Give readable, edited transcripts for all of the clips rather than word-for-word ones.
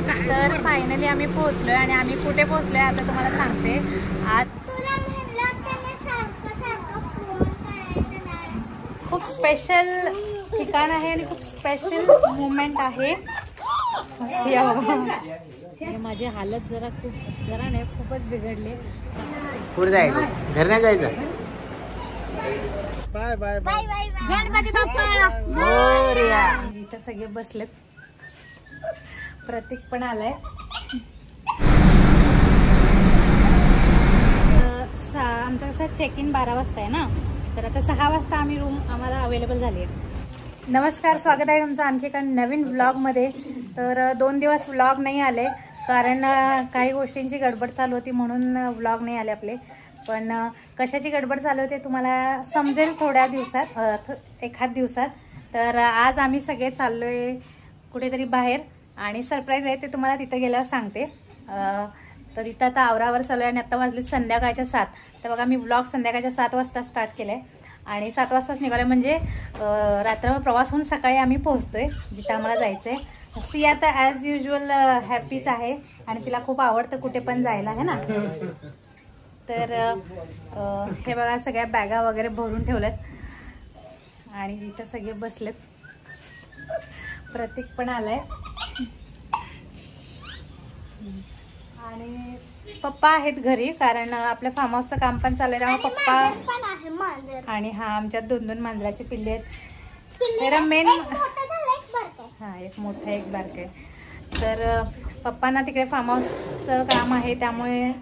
तर फायनली आम्ही पोहोचलोय आणि आम्ही कुठे पोहोचलोय आता तुम्हाला सांगते। आज खूप स्पेशल ठिकाण आहे आणि खूप स्पेशल मोमेंट आहे। माझी हालत जरा नाही खूपच बिघडले। पुढे जायचं, घर नाही जायचं। Bye bye bye bye Ganpati Bappa Morya. इथं सगळे बसलेत, प्रतीक पण आलाय। आमचं कसं चेक इन 12 वाजता आहे ना, तर आता 6 वाजता आम्ही रूम आम्हाला अवेलेबल झाली आहे। नमस्कार, स्वागत आहे तुमचं आणखी एका नवीन व्लॉगमध्ये। तर 2 दिवस व्लॉग नाही आले कारण काही गोष्टींची गडबड चालू होती म्हणून व्लॉग नाही आले आपले। पण कशाची गडबड चालू होते तुम्हाला समजेल थोड्या दिवसात, एखाद दिवसात। तर आज आम्ही सगळे चाललोय कुठेतरी बाहेर आणि सरप्राईज आहे ते तुम्हाला तिथे गेल्यावर सांगते। तर इथं आता आवरावर चालू आहे आणि आता वाजले संध्याकाळच्या 7। तर बघा मी व्लॉग संध्याकाळच्या 7 वाजता स्टार्ट केलाय आणि 7 वाजताच निघालोय, म्हणजे रात्रभर प्रवास होऊन सकाळी आम्ही पोहोचतोय जिथं आम्हाला जायचंय। सी आता ॲज युजल हॅपीच आहे आणि तिला खूप आवडतं कुठे पण जायला, है ना। तर हे बघा सगळ्या बॅगा वगैरे भरून ठेवल्यात आणि इथं सगळे बसलेत, प्रतीक पण आलाय आणि पप्पा आहेत घरी कारण आपल्या फार्म हाऊसचं काम पण चालू आहे त्यामुळे पप्पा आणि हा आमच्यात 2-2 मांजराचे पिल्ले आहेत। तर मेन हा एक मोठा एक बारक आहे। तर पप्पांना तिकडे फार्म हाऊसचं काम आहे त्यामुळे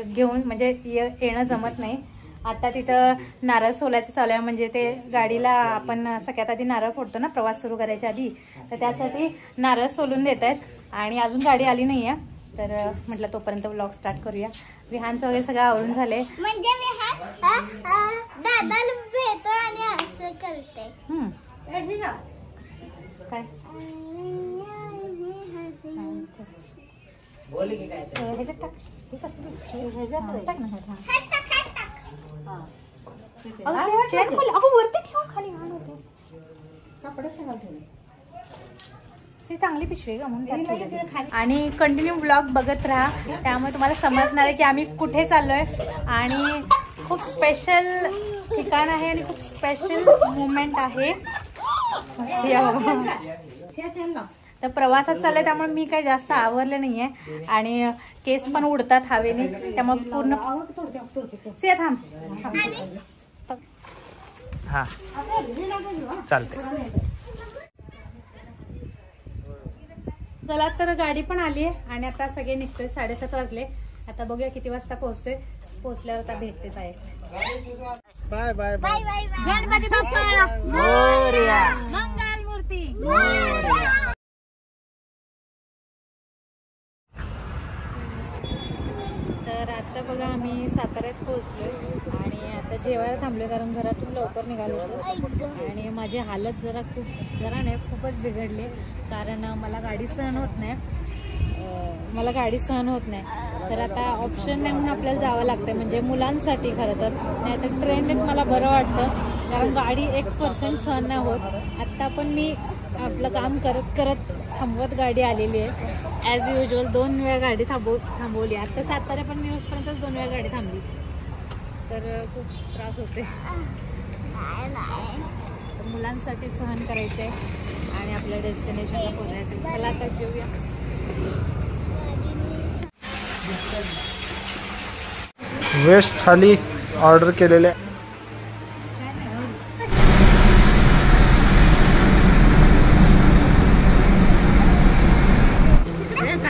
घेऊन म्हणजे येणं जमत नाही। आता तिथं नारळ सोलायचं चालू आहे, म्हणजे ते गाडीला आपण सगळ्यात आधी नारळ फोडतो ना प्रवास सुरू करायच्या आधी, तर त्यासाठी नारळ सोलून देत आहेत आणि अजून गाडी आली नाही आहे। तर म्हटलं तोपर्यंत व्लॉग स्टार्ट करूया। विहानचं वगैरे सगळं आवरून झालंय, म्हणजे विहान दादाला भेटतो आणि असं करते। काय ह्याच्यात टाक, हे कसं टाक ना। चेअर खोल, अगं वरती ठेव, खाली घाण होते। ती चांगली पिशवी आहे का म्हणून। आणि कंटिन्यू व्लॉग बघत राहा, त्यामुळे तुम्हाला समजणार आहे की आम्ही कुठे चाललोय आणि खूप स्पेशल ठिकाण आहे आणि खूप स्पेशल मोमेंट आहे। तर प्रवासात चाललंय त्यामुळे मी काही जास्त आवरले नाहीये आणि केस पण उडतात हवेने, त्यामुळे पूर्ण थांब हा चालते। चला तर गाडी पण आली आहे आणि आता सगळे निघतोय। 7:30 वाजले, आता बघूया किती वाजता पोहोचतोय। पोहोचल्यावर आता भेटतेच आहे। Bye bye bye bye Ganpati Bappa Morya, Mangal Murti Morya. तर आता बघा आम्ही साताऱ्यात पोहोचलोय आणि आता जेवायला थांबलोय कारण घरातून लवकर निघालो आणि माझी हालत जरा नाही खूपच बिघडली कारण मला गाडी सहन होत नाही। तर आता ऑप्शन नाही म्हणून आपल्याला जावं लागतं, म्हणजे मुलांसाठी खरं तर, नाही तर ट्रेननेच मला बरं वाटतं कारण गाडी 1% सहन नाही होत। आत्ता पण मी आपलं काम करत थांबवत गाडी आलेली आहे ॲज युजल। 2 वेळा गाडी थांबवली, आता सातारा पण मी उसपर्यंतच 2 वेळा गाडी थांबली, तर खूप त्रास होते। मुलांसाठी सहन करायचंय आणि आपल्या डेस्टिनेशनला पोहोचायचं। चला आता जेवूया। व्हेज थाली ऑर्डर केलेले।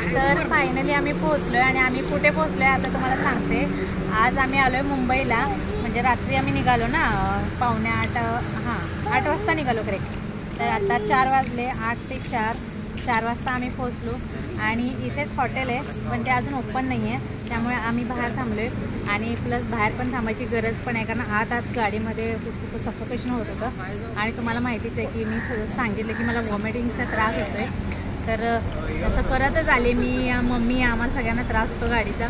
तर फायनली आम्ही पोहोचलोय आणि आम्ही कुठे पोहोचलोय आता तुम्हाला सांगते। आज आम्ही आलोय मुंबईला, म्हणजे रात्री आम्ही निघालो ना 8 वाजता निघालो करेक्ट। तर आता 4 वाजले, 8 ते 4 वाजता आम्ही पोहोचलो आणि इथेच हॉटेल आहे पण ते अजून ओपन नाही आहे, त्यामुळे आम्ही बाहेर थांबलोय आणि प्लस बाहेर पण थांबायची गरज पण आहे कारण आत गाडीमध्ये खूप सफोकेशन होत होतं आणि तुम्हाला माहितीच आहे की मी सांगितलं की मला वॉमिटिंगचा त्रास होतोय। तर असं करतच आले मी, मम्मी, आम्हाला सगळ्यांना त्रास होतो गाडीचा,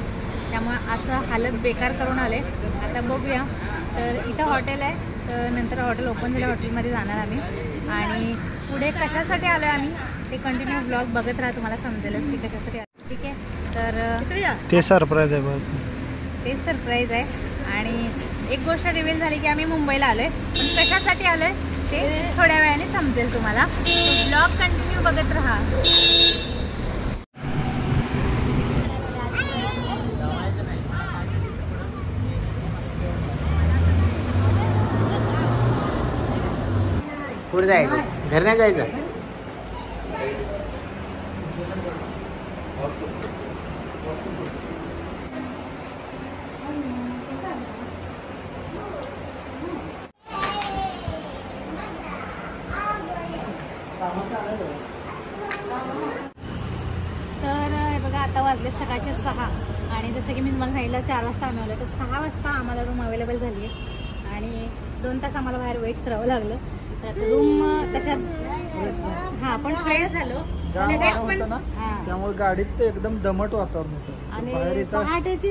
त्यामुळे असं हालत बेकार करून आले। आता बघूया, तर इथं हॉटेल आहे, तर नंतर हॉटेल ओपन झालं हॉटेलमध्ये जाणार आम्ही। आणि पुढे कशासाठी आलो आहे आम्ही ते कंटिन्यू ब्लॉग बघत राहा, तुम्हाला समजेलच की कशासाठी आले. ठीक आहे, तर ते सरप्राईज आहे बघ. ते सरप्राईज आहे. आणि एक गोष्ट रिव्हील झाली की आम्ही मुंबईला आलोय, पण कशासाठी आलोय ते थोड्या वेळाने समजेल तुम्हाला. ब्लॉग कंटिन्यू बघत राहा. कुठे जायचं? घर नाही जायचं. तर हे बघा, आता वाजले सकाळचे 6 आणि जसं की मी तुम्हाला सांगितलं 4 वाजता आम्ही आलो, तर 6 वाजता आम्हाला रूम अवेलेबल झाली आहे आणि 2 तास आम्हाला बाहेर वेट करावं लागलं. तर रूम तशात हां पण फ्रेश झालो त्यामुळे गाडीत ते एकदम दमट वातावरण होतं. आणि पहाटेची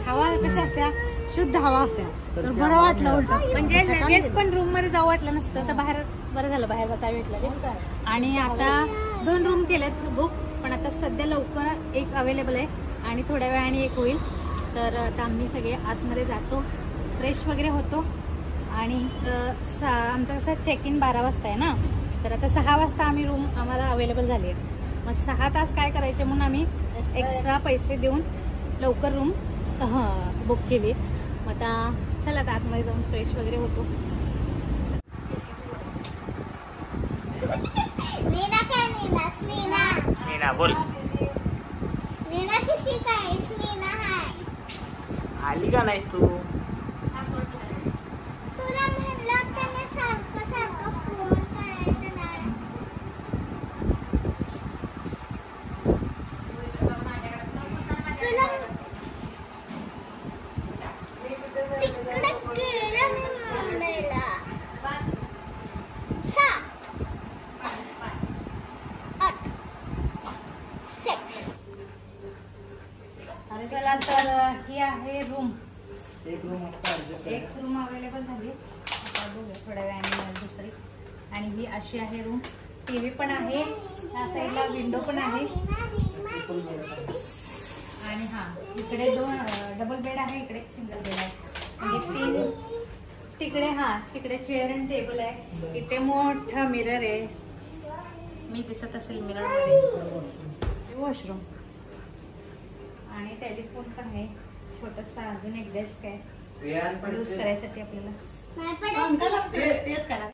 हवा कशी असते, शुद्ध हवा असते, तर बरं वाटलं उलट. म्हणजे लगेच पण रूम मध्ये जाऊ वाटलं नसतं, तर बाहेर बरं झालं, बाहेर बसायला भेटलं. आणि आता 2 रूम केलेत बुक, पण आता सध्या लवकर एक अवेलेबल आहे आणि थोड्या वेळाने एक होईल. तर आता आम्ही सगळे आतमध्ये जातो, फ्रेश वगैरे होतो. आणि आमचं कसं चेक इन 12 वाजता आहे ना, तर आता 6 वाजता आम्ही रूम आम्हाला अवेलेबल झाली आहे. मग 6 तास काय करायचे म्हणून आम्ही एक्स्ट्रा पैसे देऊन लवकर रूम बुक केली. मग आता चला आता आतमध्ये जाऊन फ्रेश वगैरे होतो. मीना काय मीना? स्मीना. स्मीना बोल. मीना शिशी काय? स्मीना हाय. आली का नाहीस तू? तुला म्हणलं होतं मी सारखं सारखं फोन करायचं नाही. तुला तिकडे गेलं मी मुंबईला. 7 8 6. आणि चला तर ही आहे रूम. एक रूम अवेलेबल झाली. आता बघूया थोड्या वेळाने दुसरी. आणि ही अशी आहे रूम. टीव्ही पण आहे, या साईडला विंडो पण आहे. आणि हा इकडे 2 डबल बेड आहे, इकडे सिंगल बेड आहे. म्हणजे 3 तिकडे तिकडे चेअर आणि टेबल आहे. इथे मोठा मिरर आहे, मी दिसत असेल मिरर मध्ये. वॉशरूम आणि टेलिफोन पण आहे. छोटंसं अजून एक डेस्क आहे यूज करायसाठी आपल्याला. नाही पण तेच करा.